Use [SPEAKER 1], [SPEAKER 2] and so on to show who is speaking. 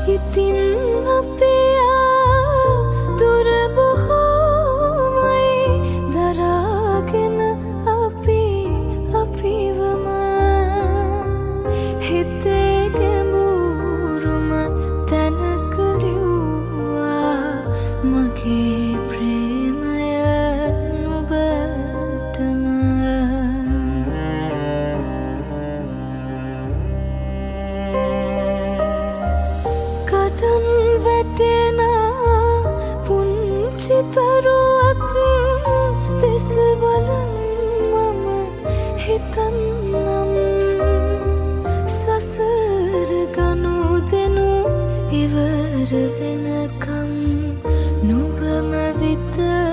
[SPEAKER 1] ඉතින් අපි දුර බොහෝමයි දරාගෙන අපි අපිවම හිතේ ගැඹුරුම තැනක ලිව්වා මගේ ප්‍රේමය නුඹටම. කඩන් වැටෙන පුංචි තරුවක් දෙස බලන් මම හිතන්නම් සසර ගනුදෙනු ඉවර වෙනකම් නුඹම විතර